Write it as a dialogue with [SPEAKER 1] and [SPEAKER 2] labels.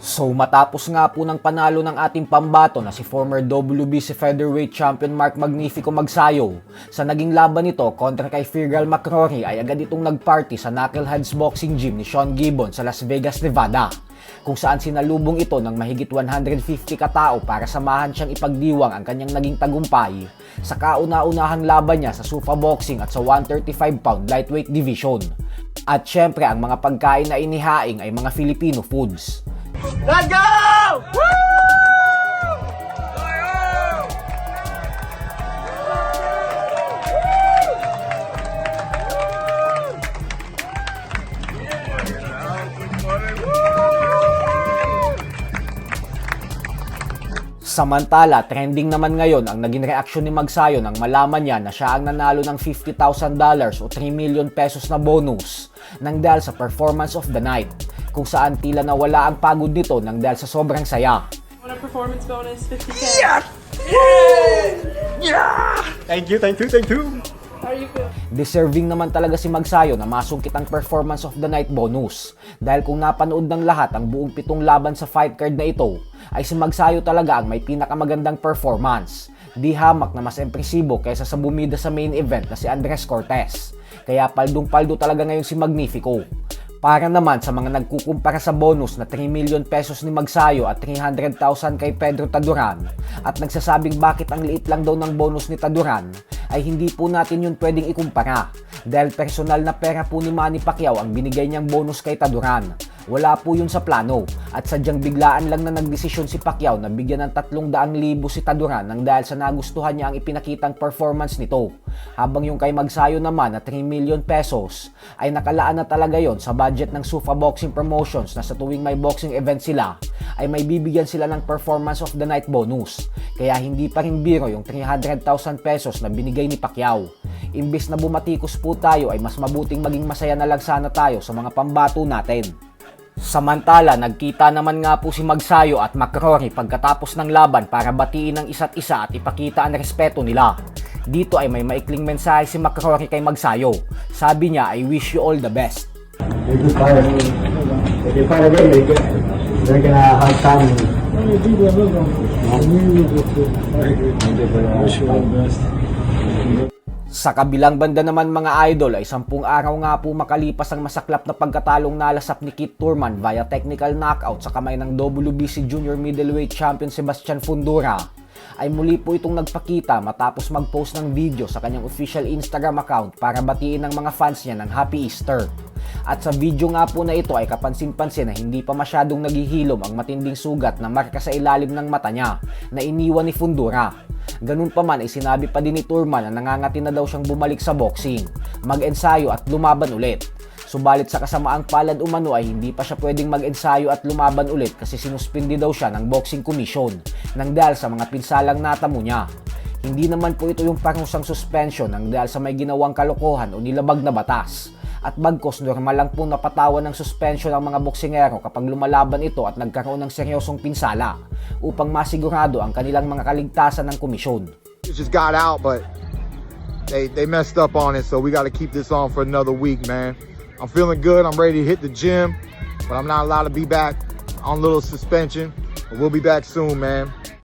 [SPEAKER 1] So matapos nga po ng panalo ng ating pambato na si former WBC Featherweight Champion Mark Magnifico magsayo, sa naging laban nito kontra kay Firgal McCrory ay agad itong nagparty sa Knuckleheads Boxing Gym ni Sean Gibbon sa Las Vegas, Nevada, kung saan sinalubong ito ng mahigit 150 katao para samahan siyang ipagdiwang ang kanyang naging tagumpay sa kauna-unahang laban niya sa Zuffa Boxing at sa 135-pound lightweight division. At syempre ang mga pagkain na inihaing ay mga Filipino foods.
[SPEAKER 2] Let's go! Woo!
[SPEAKER 1] Samantala, trending naman ngayon ang naging reaksyon ni Magsayo nang malaman niya na siya ang nanalo ng $50,000 o 3 million pesos na bonus nang dahil sa performance of the night, kung saan tila nawala ang pagod nito nang dahil sa sobrang saya.
[SPEAKER 3] What a performance bonus, 50K.
[SPEAKER 2] Yes! Yeah! Thank you.
[SPEAKER 3] How are you feel?
[SPEAKER 1] Deserving naman talaga si Magsayo na masungkit ang performance of the night bonus, dahil kung napanood ng lahat ang buong 7 laban sa fight card na ito, ay si Magsayo talaga ang may pinakamagandang performance. Di hamak na mas impresibo kaysa sa bumida sa main event na si Andres Cortez. Kaya paldong-paldo talaga ngayon si Magnifico. Para naman sa mga nagkukumpara sa bonus na 3 million pesos ni Magsayo at 300,000 kay Pedro Taduran at nagsasabing bakit ang liit lang daw ng bonus ni Taduran, ay hindi po natin yun pwedeng ikumpara dahil personal na pera po ni Manny Pacquiao ang binigay niyang bonus kay Taduran. Wala po yun sa plano at sadyang biglaan lang na nagdesisyon si Pacquiao na bigyan ng 300,000 si Taduran nang dahil sa nagustuhan niya ang ipinakitang performance nito. Habang yung kay Magsayo naman na 3 million pesos ay nakalaan na talaga yon sa budget ng Zuffa Boxing Promotions na sa tuwing may boxing event sila ay may bibigyan sila ng performance of the night bonus. Kaya hindi pa rin biro yung 300,000 pesos na binigay ni Pacquiao. Imbis na bumatikos po tayo ay mas mabuting maging masaya na lang sana tayo sa mga pambato natin. Samantala, nagkita naman nga po si Magsayo at McCrory pagkatapos ng laban para batiin ang isa't isa at ipakita ang respeto nila. Dito ay may maikling mensahe si McCrory kay Magsayo. Sabi niya, I wish you all the best.
[SPEAKER 4] If you fight again, they're gonna have time. Wish you all the best.
[SPEAKER 1] Sa kabilang banda naman mga idol ay 10 araw nga po makalipas ang masaklap na pagkatalong nalasap ni Keith Thurman via technical knockout sa kamay ng WBC Junior Middleweight Champion Sebastian Fundora, ay muli po itong nagpakita matapos mag-post ng video sa kanyang official Instagram account para batiin ng mga fans niya ng Happy Easter. At sa video nga po na ito ay kapansin-pansin na hindi pa masyadong naghihilom ang matinding sugat na marka sa ilalim ng mata niya na iniwan ni Fundora. Ganun pa man ay sinabi pa din ni Thurman na nangangati na daw siyang bumalik sa boxing, mag-ensayo at lumaban ulit. Subalit sa kasamaang palad umano ay hindi pa siya pwedeng mag-ensayo at lumaban ulit kasi sinuspindi daw siya ng Boxing Commission nang dahil sa mga pinsalang natamo niya. Hindi naman po ito yung parusang suspension nang dahil sa may ginawang kalokohan o nilabag na batas. At bagkos normal lang po napatawan ng suspension ang mga boksingero kapag lumalaban ito at nagkaroon ng seryosong pinsala upang masigurado ang kanilang mga kaligtasan ng komisyon.
[SPEAKER 5] It just got out, but they messed up on it, so we got to keep this on for another week, man. I'm feeling good. I'm ready to hit the gym, but I'm not allowed to be back on little suspension. But we'll be back soon, man.